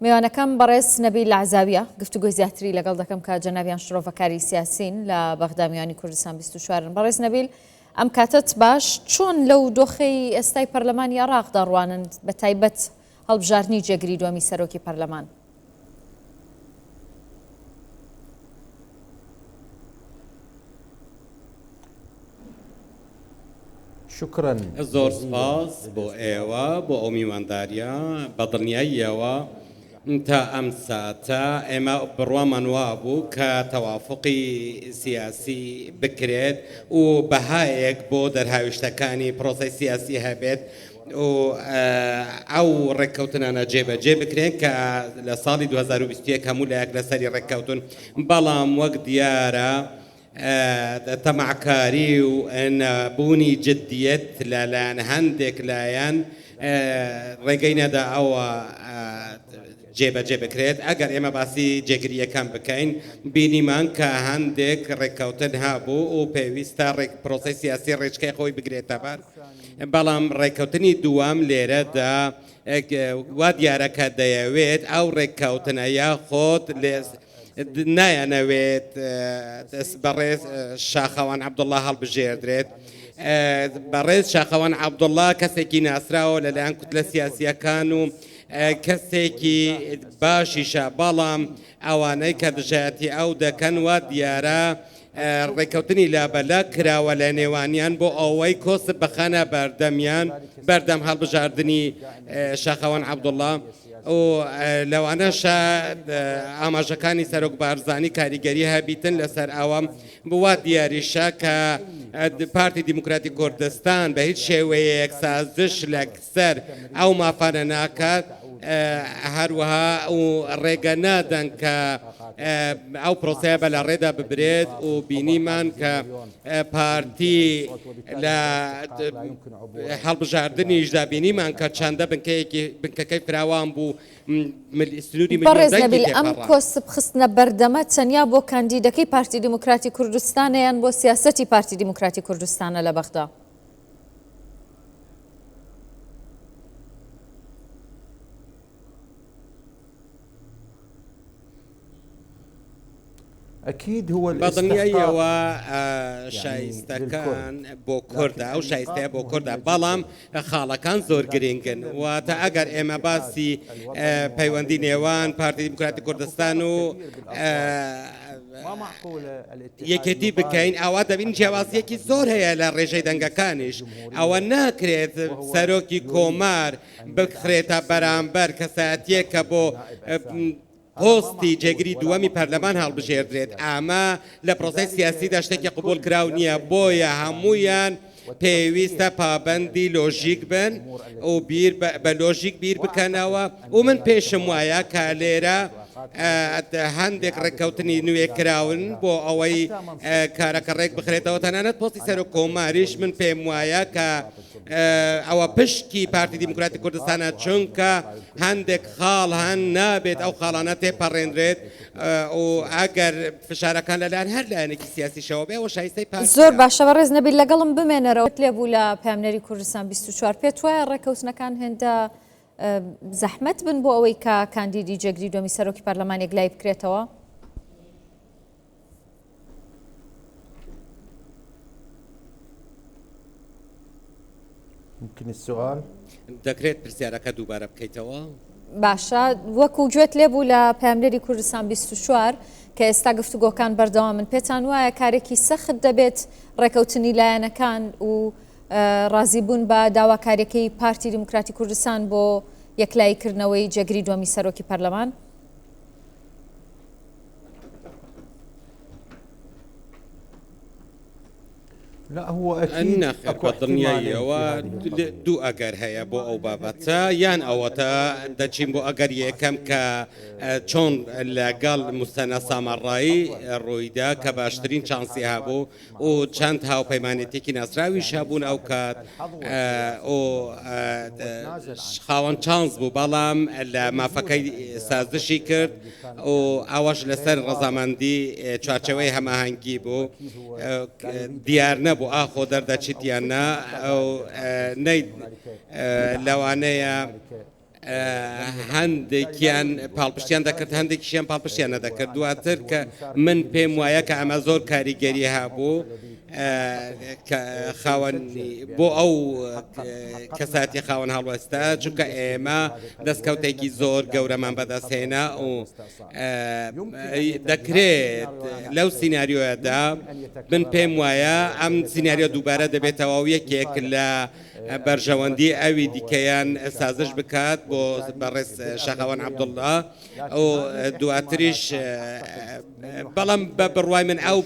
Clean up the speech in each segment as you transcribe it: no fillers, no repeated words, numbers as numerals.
میوانەکەم بەڕێز نەبیل عزاویە گفتوگۆی زیاتری لەگەڵ دەکەم کە جەنابیان شرۆڤەکاری سیاسین لە بەغدا میوانی کوردستان 24 بەڕێز نەبیل ئەم کاتت باش چۆن لەو دۆخەی ئێستای پەرلەمانی عێراقدا ڕوانن بە تایبەت هەڵبژاردننی جێگری دووەمی سەرۆکی پەرلەمان؟ شكرا زۆر سپاس بۆ ئێوە بۆ ئەو میوانداریە بە دڵنیاییەوە تا ئەم ساتە ئێمە بڕوامان وا بوو کە تەوافقی سیاسی بکرێت و بەهایەک بۆ دەرهاویشتەکانی پرۆسەی سیاسی هەبێت و ئەو ڕێککەوتنانە جێبەجێ بکرێن کە لە ساڵی 2021 هەموو لایەک لەسەری ڕێککەوتن بەڵام وەک دیارە تەماعکاری و نەبوونی جدیەت لەلایەن هەندێک لایەن ڕێگەی نەدا ئەوە جێبەجێ بکرێت. ئەگەر ئێمە باسی جێگریەکان بکەین بینیمان کە هەندێک ڕێککەوتن هەبوو و پێویستە پرۆسەی سیاسی ڕێچکەی خۆی بگرێتە بەر، بەڵام ڕێککەوتنی دووەم لێرەدا وا دیارەکە دەیەوێت ئەو ڕێککەوتنەیە خۆت نایەنەوێت بەڕێز شاخەوان عەبدوڵڵا هەڵبژێردرێت. بەڕێز شاخەوان عەبدوڵڵا کەسێکی ناسراوە لەلایەن کوتلە سیاسیەکان و کەسێکی باشیشە، بەڵام ئەوانەی کە دژایەتی ئەو دەکەن وا دیارە ڕێککەوتنی لابەلا کراوە لە نێوانیان بۆ ئەوەی کۆسب بەخانە بەردەمیان بەردەم هەڵبژاردننی شاخەوان عەبدوڵڵا و لەوانەشە ئاماژەکانی سەرۆک بارزانی کاریگەری هەبیتن لەسەر ئەوەم بوات دیاریشە کە پارتی دیموکراتی کوردستان بە هیچ شێوەیەک سازش لەسەر ئەو مافانە ناکات، هەروەها و ڕێگە نادەن کە ئەو پرۆسەیە بە لە ڕێدا ببرێت و بینیمان کە پارتی لە هەڵبژاردننیشدا بینیمان کە چەندە بنکەکەی فراوان بوو سنووری بەڕێز نەبیل ئەم کۆسب خستنە بەردەمە چەنیا بۆ کاندیدەکەی پارتی دیموکراتی کوردستانە یان بۆ سیاسەتی پارتی دیموکراتی کوردستانە لە بەغدا؟ أكيد هو بەدڵنیاییەوە شایستەکان بۆ کوردە ئەو شایستەیە بۆ کوردە، بەڵام خاڵەکان زۆر گرنگن واتە ئەگەر ئێمە باسی پەیوەندی نێوان پارتی دیموکراتی کوردستان و یەکێتی بکەین ئەوە دەبین جیاوازیەکی زۆر هەیە لە ڕێژەی دەنگەکانیش. ئەوە ناکرێت سەرۆکی کۆمار بخرێتە بەرامبەر کەسایەتیەکە بۆ پۆستی جێگری دووەمی پەرلەمان هەڵبژێردرێت. ئەمە لە پرۆسەی سیاسیدا شتێکی قبول کراو نییە، بۆیە هەموویان پێویستە پابەندی لۆژیک بن و بە لۆژیک بیر بکەنەوە و من پێشم وایە کە لێرە هەندێک ڕێککەوتنی نوێ کراون بۆ ئەوەی کارەکە ڕێک بخرێتەوە. تەنانەت پۆستی سەرۆک کۆماریش من پێم وایە کە ئەوە پشکی پارتی دیموکراتی کوردستانە، چونکە هەندێک خاڵ هەن نابێت ئەو خاڵانە تێپەڕێنرێت و ئەگەر فشارەکان لەلایەن هەر لایەنێکی سیاسیشەوە بێ ئەوە شایستەی پارتی. زۆر باشە بەڕێز نەبیل لەگەڵم بمێنەرەوە لێبوو لە پامنەری کوردستان 24 پێت وایە ڕێککەوتنەکان هێندە زەحمەت بن بۆ ئەوەی کە کاندیدی جێگری دووەمی سەرۆکی پەرلەمانێک لای بکرێتەوە؟ يمكن السؤال دەکرێت پرسیارەکە دووبارە بکەیتەوە؟ باشە وەکو گوێت لێبوو لە پامنەری کوردستان 24 کە ئێستا گفتوگۆکان بەردەوام من پێتان وایە کارێکی سەخت دەبێت ڕێکەوتنی لایەنەکان و ڕازیبوون بە داواکاریەکەی پارتی دیموکراتی کوردستان بۆ یەکلاییکردنەوەی جێگری دووەمی سەرۆکی پەرلەمان؟ لا هو أكيد ناخر بەدڵنیاییەوە دوو ئەگەر هەیە بۆ ئەو بابەتە، یان ئەوەتە دەچین بۆ ئەگەر یەکەم کە چۆن لەگەڵ موستەنە سامەڕایی ڕوویدا کە باشترین چانسی هەبوو و چەند هاوپەیمانێتێکی ناسراویش هەبوون ئەو کات خاوەن چانس بوو، بەڵام لە مافەکەی سازشی کرد و ئەوەش لەسەر ڕەزامەندی چوارچەوەی هەماهەنگی بوو، دیار نەبوو ئاخۆ دەردەچیتیاننا ئەو لەوانەیە هەندێکیان پاڵپشتیان دەکرد هەندێکیشیان پاڵپشتیان نەدەکرد دواتر کە من پێم وایە کە ئەمە زۆر کاریگەری هەبوو خاوەنی بۆ ئەو کەساتی خاوەن هەڵوەستا چونکە ئێمە دەستکەوتێکی زۆر گەورەمان بەدەستهێنا و دەکرێت لەو سیناریۆیەدا من پێم وایە ئەم سیناریۆ دووبارە دەبێتەوە و یەکێک لە بەرژەوەندی ئەوی دیکەیان سازش بکات بۆ بەڕێز شاخەوان عەبدوڵڵا و دواتریش بەڵام بە بڕوای من ئەو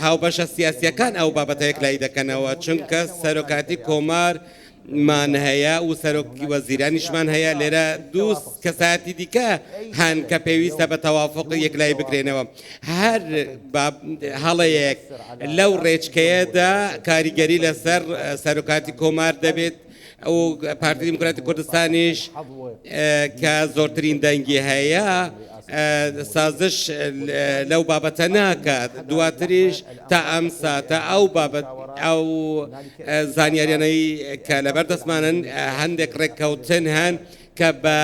هاوبەشە سیاسیەکان ئەو بابەتەیەک لای دەکەنەوە چونکە سەرۆکاتی کۆمار مان هەیە و سەرۆکی وەزیرانیشمان هەیە لێرە دوو کەساتی دیکە هەن کە پێویستە بە تەوافق یەکلای بکرێنەوە هەر هەڵەیەک لەو ڕێچکەیەدا کاریگەری لەسەر سەرۆکاتی کۆمار دەبێت ئەو پارتی دیموکراتی کوردستانیش کە زۆرترین دەنگی هەیە سازش لەو بابەتە ناکات دواتریش تا ئەم ساتە ئەو بابەت ئەو زانیاریانەی کە لەبەر دەستمانن هەندێک ڕێککەوتن هەن کە بە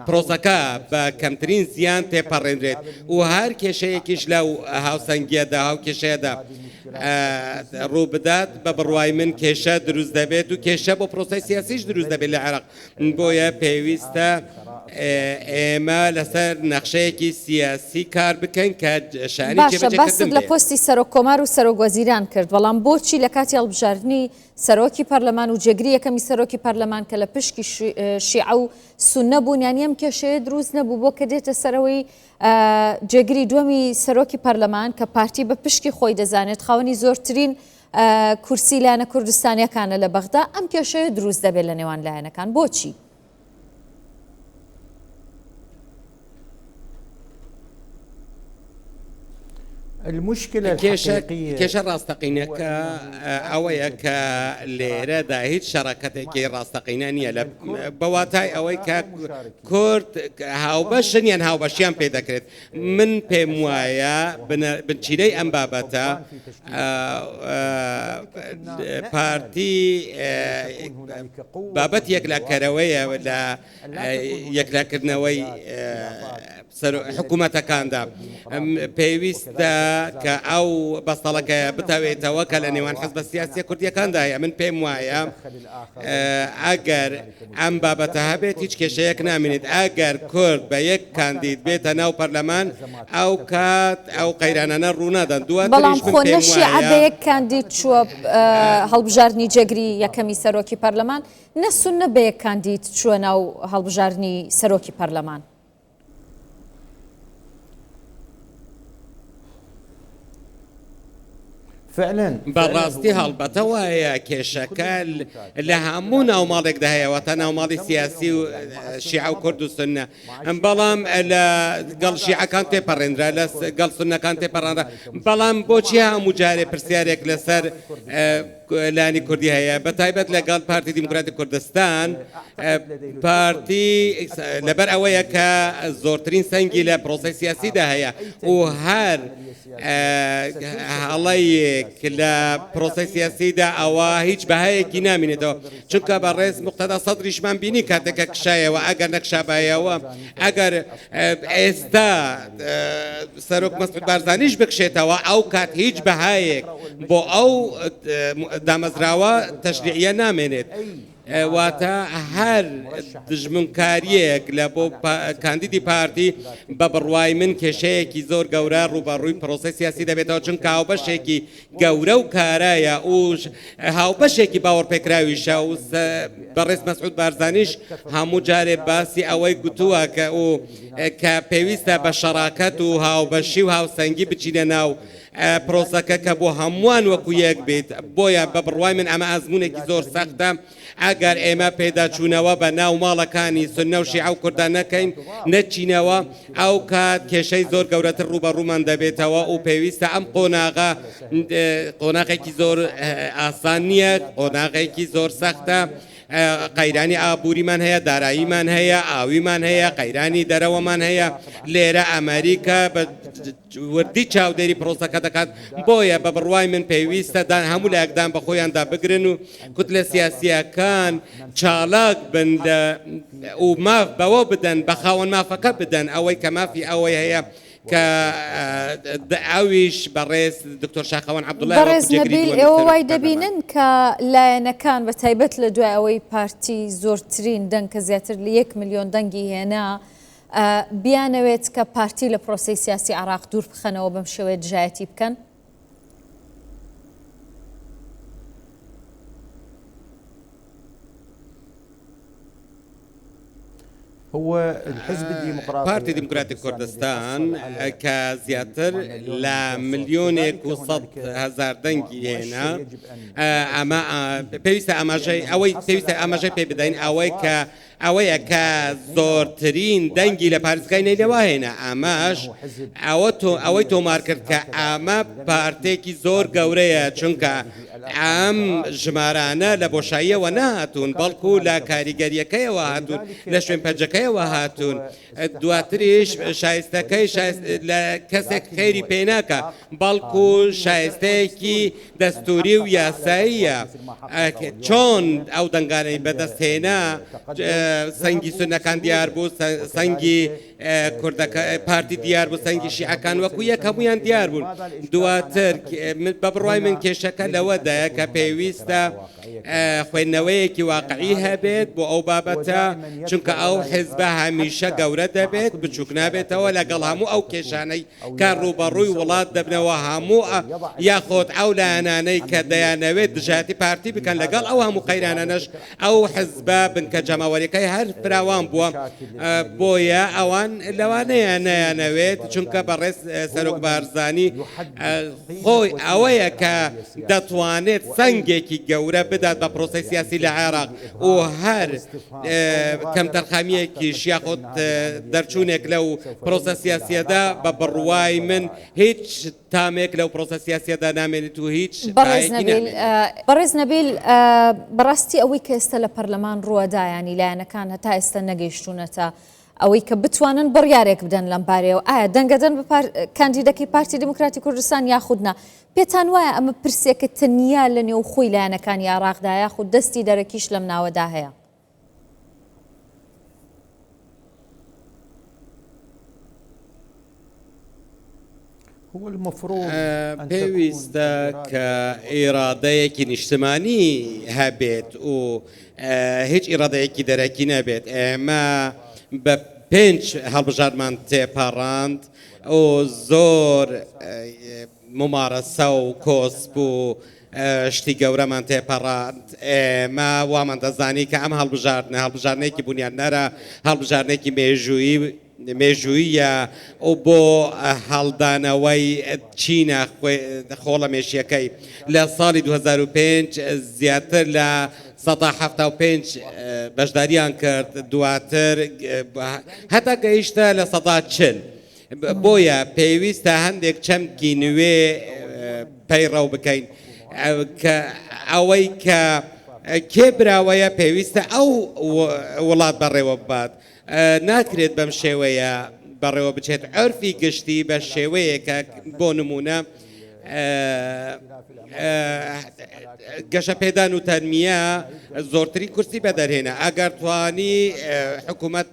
پرۆسەکە بە کەمترین زیان تێپەڕێنرێت و هەر کێشەیەکیش لەو هاوسەنگیەدا هاو کێشەیەدا ڕوو بدات بە بڕوای من کێشە دروست دەبێت و کێشە بۆ پرۆسەی سیاسیش دروست دەبێت لە عێراق بۆیە پێویستە ئێمە لەسەر نەخشەیەکی سیاسی کار بکەین کە شانی باشە باست لە پۆستی سەرۆک کۆمار و سەرۆک وەزیران کرد بەڵام بۆچی لە کاتی هەڵبژاردننی سەرۆکی پەرلەمان و جێگری یەکەمی سەرۆکی پەرلەمان کە لە پشکی شیعە و سوننە بوون یانی ئەم کێشەیە دروست نەبوو بۆ کە دێتە سەرەوەی جێگری دووەمی سەرۆکی پەرلەمان کە پارتی بە پشکی خۆی دەزانێت خاوەنی زۆرترین کورسی لایەنە کوردستانیەکانە لە بەغدا ئەم کێشەیە دروست دەبێت لە نێوان لایەنەکان بۆچی؟ المشكلة کێشە ڕاستەقینەکە ئەوەیە کە لێرەدا هیچ شەڕەکەتێکی ڕاستەقینە نییە لە بەواتای ئەوەی کە کورد هاوبەشن یان هاوبەشیان پێ دەکرێت من پێم وایە بنچینەی ئەم بابەتە پارتی بابەت یەکلاکەرەوەیە لە یەکلاکردنەوەی حکوومەتەکاندا پێویستە کە ئەو بەستەڵەکە بتاوێتەوە کە لە نێوان حەزبە سیاسیە کوردیەکاندایە من پێم وایە ئەگەر ئەم بابەتە هەبێت هیچ کێشەیەک نامێنێت ئەگەر کورد بە یەک کاندید بێتە ناو پەرلەمان ئەو کات ئەو قەیرانانە ڕوونادەن بەڵام خۆ نەشیعە بە یەک کاندید چووە هەڵبژاردننی جێگری یەکەمی سەرۆکی پەرلەمان نە سوننە بە یەک کاندید چووە ناو هەڵبژاردننی سەرۆکی پەرلەمان بەڕاستی هەڵبەتە وایە کێشەکە لە هەموو ناوماڵێکدا هەیەەوە تا ناوماڵی سیاسی و شیعە و کورد و سنە بەڵام لە گەڵ شیعەکان تێپەڕێنرا لە گەڵ سنەکان تێپەڕێنرا بەڵام بۆچی هەموو جارێ پرسیارێک لەسەر لانی کوردی هەیە بە تایبەت لەگەڵ پارتی دیموکراتی کوردستان پارتی لەبەر ئەوەیە کە زۆرترین سەنگی لە پرۆسەی سیاسیدا هەیە و هەر هەڵەیەک لە پرۆسەی سیاسیدا ئەوە هیچ بەهایەکی نامێنێتەوە چونکە بەڕێز موقتەدا سەدریشمان بینی کاتێکە کشایەوە ئەگەر نەکشابایەوە ئەگەر ئێستا سەرۆک مەسعود بارزانیش بکشێتەوە ئەو کات هیچ بەهایەک بۆ ئەو دامەزراوە تەشریعیە نامێنێت واتە هەر دژمنکاریەک لە بۆ کاندیدی پارتی بە بڕوای من کێشەیەکی زۆر گەورە ڕوبەڕووی پرۆسەی سیاسی دەبێتەوە چونکە هاوبەشێکی گەورە و کارایە و هاوبەشێکی باوەڕپێکراویشە و بەڕێز مەسعود بارزانیش هەموو جارێ باسی ئەوەی گوتووە کە پێویستە بە شەڕاکەت و هاوبەشی و هاوسەنگی بچینە ناو پرۆسەکە کە بۆ هەمووان وەکو یەک بێت بۆیە بە بڕوای من ئەمە ئەزمونێکی زۆر سەختە ئەگەر ئێمە پێداچوونەوە بە ناو ماڵەکانی سنە و شیعە و کوردان نەکەین نەچینەوە ئەو کات کێشەی زۆر گەورەتر ڕوبەڕوومان دەبێتەوە و پێویستە ئەم قۆناغێکی زۆر ئاسان نییە قۆناغێکی زۆر سەختە قەیرانی ئابووریمان هەیە، داراییمان هەیە، ئاویمان هەیە، قەیرانی دەرەوەمان هەیە. لێرە ئەمریکا بە وردی چاودێری پرۆسەکە دەکات. بۆیە بە بڕوای من پێویستە هەموو لایەکدان بە خۆیاندا بگرن و کوتلە سیاسیەکان چالاک بن و ماف بەوە بدەن، بە خاوەن مافەکە بدەن ئەوەی کە مافی ئەوەی هەیە کە ئەویش بەڕێز دکتۆر شاخەوان عەبدوڵڵا بەڕێز نەبیل ئێوە وای دەبینن کە لایەنەکان بە تایبەت لە دوای ئەوەی پارتی زۆرترین دەنگ کە زیاتر لە 1 ملیۆن دەنگی هێنا بیانەوێت کە پارتی لە پرۆسەی سیاسی عێراق دوور بخەنەوە بەم شێوەیە دژایەتی بکەن؟ هو الحزب الديمقراطي بارتي ديمقراطي كردستان كزياتر لا مليونك وصد هزار دنگي هنا اما بيوستا اما جاي اوي بيوستا اما جاي بيبدين اوي ك ئەوەیە کە زۆرترین دەنگی لە پارێزگای نەیلەوە هێنا ئاماش ئەوەی تۆمار کرد کە ئەمە پارتێکی زۆر گەورەیە چونکە ئەم ژمارانە لە بۆشاییەوە نهاتوون بەڵکو لە کاریگەریەکەیەوە هاتوون لە شوێن پەنجەکەیەوە هاتوون دواتریش شایستەکەی لە کەسێک خێری پێناکە بەڵکو شایستەیەکی دەستوری و یاساییە چۆن ئەو دەنگانەی بەدەستهێنا سەنگی سونەکان دیار بوو سەنگی کوردەکە پارتی دیار بوو سەنگی شیعەکان وەکو یەک هەمویان دیار بوون دواتر بە بڕوای من کێشەکە لەوەدایە کە پێویستە خوێندنەوەیەکی واقعی هەبێت بۆ ئەو بابەتە چونکە ئەو حیزبە هەمیشە گەورە دەبێت بچووک نابێتەوە لەگەڵ هەموو ئەو کێشانەی کار ڕوبەڕووی وڵات دەبنەوە هەموو یاخۆت ئەو لایەنانەی کە دەیانەوێت دژاتی پارتی بکەن لەگەڵ ئەو هەموو قەیرانانەش ئەو حیزبە بنکە جەماوەریەکەی هەر فراوان بووە بۆیە ئەوان لەوانەیە نەیانەوێت چونکە بەڕێز سەرۆک بارزانی خۆی ئەوەیە کە دەتوانێت سەنگێکی گەورە بدات بە پرۆسەی سیاسی لە عێراق و هەر کەم تەرخەمیەکیش یاخۆت دەرچوونێک لەو پرۆسە سیاسیەدا بە بڕوای من هیچ تامێک لەو پرۆسە سیاسیەدا نامێنێت و هیچ بەڕێز نەبیل بەڕاستی ئەوەی کە ئێستا لە پەرلەمان ڕووەدایانی لایەنەکان هەتا ئێستا نەگەیشتوونەتە ئەوەی کە بتوانن بڕیارێک بدەن لەم بارەیەوە ئایا دەنگەدەن بە کاندیدەکەی پارتی دموکراتی کوردستان یاخودنا پێتان وایە ئەمە پرسێکە تەنیا لە نێو خۆی لایەنەکانی عێراقدا یاخود دەستی دەرەکیش لەم ناوەدا هەیە؟ هو المفروض پێویستە کە ئێرادەیەکی نیشتمانی هەبێت و هیچ ئێرادەیەکی دەرەکی نەبێت ئێمە بە 5 هەڵبژارمان تێپەڕاند و زۆر ممارەسە و کۆسب و شتی گەورەمان تێپەڕاند ئێمە وامان دەزانی کە ئەم هەڵبژارنێکی بنیادنەرە هەڵبژارنێکی مێژوویە و بۆ هەڵدانەوەی چینە خۆڵە مێشیەکەی لە ساڵی 2005 زیاتر لە 175 بەشداریان کرد دواتر هەتا گەیشتە لە 140 بۆیە پێویستە هەندێک چەمکی نوێ پەیڕەو بکەین کە ئەوەی کە کێبراوەیە پێویستە ئەو وڵات بەڕێوە بات ناکرێت بەم شێوەیە بەڕێوە بچێت عرفی گشتی بە شێوەیەکە بۆ نمونە گەشە پێدان و تەنمیە زۆرتری کورسی بەدەرهێنا ئەگەر توانی حکوومەت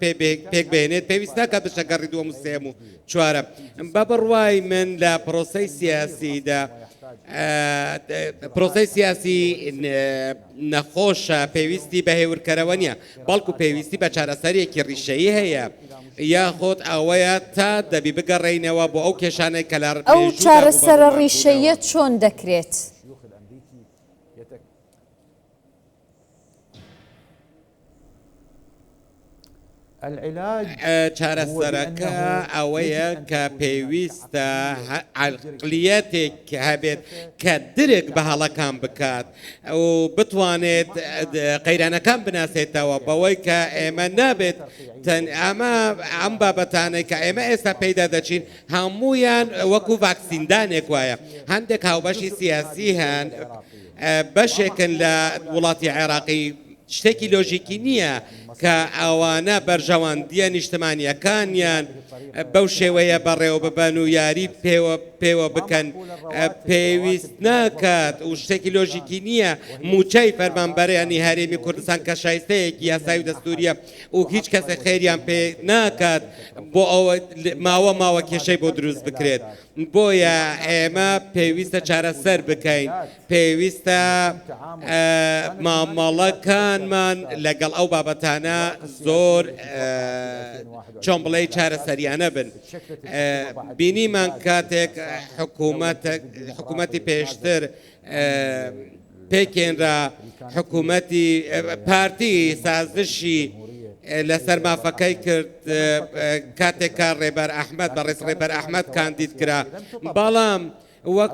پێک بهێنێت پێویستە کە بشەگەڕی دووەم و سێم و چوارە بە بڕوای من لە پرۆسەی سیاسیدا پرۆسەی سیاسی نەخۆشە پێویستی بە هێورکەرەوە نیە بەڵکو پێویستی بە چارەسەرێکی ڕیشەیی هەیە یاخۆت ئەوەیە تا دەبی بگەڕێینەوە بۆ ئەو کێشانەی کە لە ئەو چارەسەرە ڕیشەیە چۆن دەکرێت؟ چارەسەرەکە ئەوەیە کە پێویستە عەقلیەتێک هەبێت کە درێک بە هەڵەکان بکات و بتوانێت قەیرانەکان بناسێتەوە بەوەی کە ئێمە نابێت ئەمە ئەم بابەتانەی کە ئێمە ئێستا پەیدا دەچین هەمویان وەکو ڤاکسیندانێک وایە هەندێک هاوبەشی سیاسی هەن بەشێکن لە وڵاتی عێراقی شتێکی لۆژیکی نییە کە ئەوانە بەرژەوەندیە نیشتمانیەکانیان بەو شێوەیە بەڕێوە ببەن و یاری پێوە بکەن پێویست ناکات و شتێکی لۆژیکی نییە موچەی فەرمانبەرێنی هەرێمی کوردستان کە شایستەیەکی یاسایی و دەستوریە و هیچ کەسێک خێریان پێ ناکات بۆ ئەوە ماوە کێشەی بۆ دروست بکرێت بۆیە ئێمە پێویستە چارەسەر بکەین پێویستە مامەڵەکانمان لەگەڵ ئەو بابەتانە زۆر چۆن بڵێ چارەسەریانە بن بینیمان کاتێک حکوومەتی پێشتر پێکێنرا حکوومەتی پارتی سازشی لەسەر مافەکەی کرد کاتێکا ڕێبەر ئەحمەد بە ڕێز ڕێبەر ئەحمەد کاندید کرا بەڵام وەک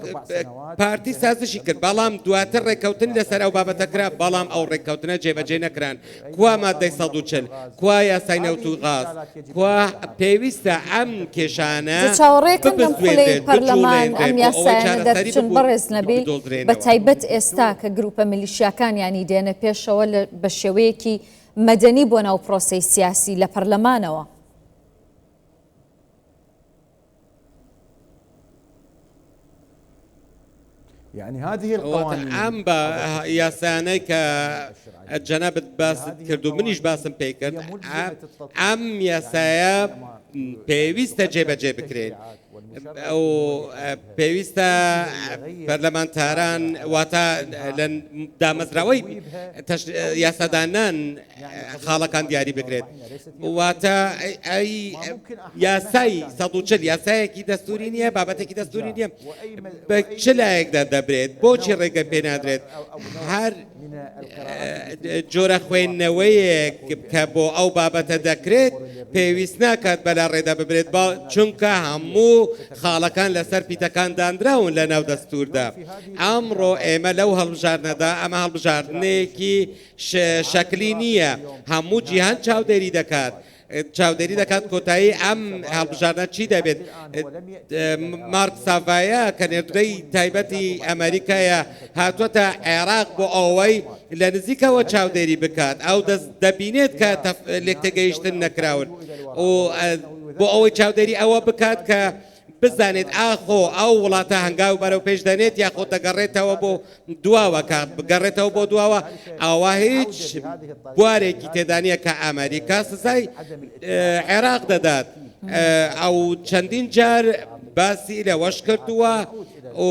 پارتی سازشی کرد بەڵام دواتر ڕێککەوتن لەسەر ئەو بابەتەکرا بەڵام ئەو ڕێککەوتنە جێبەجێ نەکران کوا مادەی 140 کوا یاسای نەوت و غاز کوا پێویستە ئەم کێشانە چاوەڕێکم لەم خولەی پەرلەمان ئەم یاسایانە دەرچن بەڕێز نەبی بە تایبەت ئێستا کە گروپە میلیشیاکانیانی دێنە پێشەوە بە شێوەیەکی مەدەنی بۆ ناو پرۆسەی سیاسی لە پەرلەمانەوە. يعني هذه القوانين ئەم بە یاسانەی کە جەنابەت باست کرد و منیش باسم پێ کرد ئەم یاسایە پێویستە جێبەجێ بکرێن ئەو پێویستە پەرلەمانتاران واتە لە دامەزراوەی یاسادانان خاڵەکان دیاری بکرێت واتە ئەی یاسای 140 یاسایەکی دەستوری نییە بابەتێکی دەستوری نییە بە چ لایەکدا دەبرێت بۆچی ڕێگە پێ نادرێت هەر جۆرە خوێندنەوەیەک کە بۆ ئەو بابەتە دەکرێت پێویست ناکات بەلا ڕێدا ببرێت چونکە هەموو خاڵەکان لەسەر پیتەکان دانراون لە ناو دەستوردا ئەمڕۆ ئێمە لەو هەڵبژاردنەدا ئەمە هەڵبژاردنێکی شەکلی نییە هەموو جیهان چاودێری دەکات چاودێری دەکات کۆتایی ئەم هەڵبژاردنە چی دەبێت مارک ساڤایە کە نێردرەی تایبەتی ئەمریکایە هاتووەتە عێراق بۆ ئەوەی لە نزیکەوە چاودێری بکات ئەو دەست دەبینێت کە لێکتەگەیشتن نەکراون و بۆ ئەوەی چاودێری ئەوە بکات کە بزانێت ئاخۆ ئەو وڵاتە هەنگاو بەرەو پێش دەنێت یاخۆ دەگەڕێتەوە بۆ دواوە کات بگەڕێتەوە بۆ دواوە ئەوە هیچ بوارێکی تێدانە کە ئەمریکا سزای عێراق دەدات ئەو چەندین جار باسی لەوەش کردووە و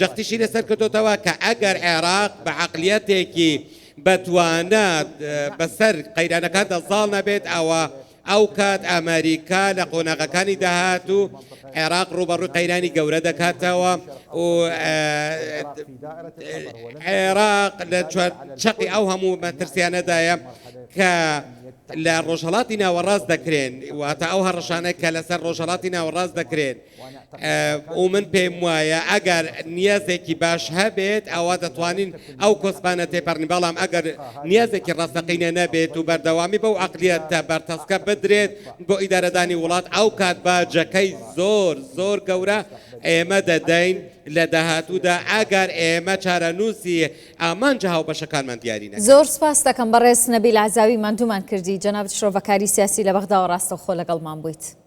جەختیشی لەسەر کردوتەوە کە ئەگەر عێراق بە عەقلیەتێکی بەتوانات بەسەر قەیرانەکان دەزاڵ نەبێت ئەو کات ئەمریکا لە قۆناغەکانی داهات و عێراق ڕوبەڕووی قەیرانی گەورە دەکاتەوە و عێراق لە چەقی ئەو هەموو مەترسیانەدایە کە لە ڕۆژهەڵاتی ناوەڕاست دەکرێن واتە ئەو هەڕەشانەی کە لەسەر ڕۆژهەڵاتی ناوەڕاست دەکرێن و من پێم وایە ئەگەر نیازێکی باش هەبێت ئەوە دەتوانین ئەو کۆسپانە تێپەڕنی بەڵام ئەگەر نیازێکی ڕاستەقینە نەبێت و بەردەوامی بەو عەقلیەتە بەرتەسکە بدرێت بۆ ئیدارەدانی وڵات ئەو کات باجەکەی زۆر گەورە ئێمە دەدەین لە داهاتوودا ئەگەر ئێمە چارەنووسی ئامانجە هاوبەشەکانمان دیاری نەکەین. زۆر سپاس دەکەم بەڕێز نەبیل عەزاوی ماندوومان کردی جەنابەت شرۆڤەکاری سیاسی لە بەغداوە ڕاستەوخۆ لەگەڵمان بوویت.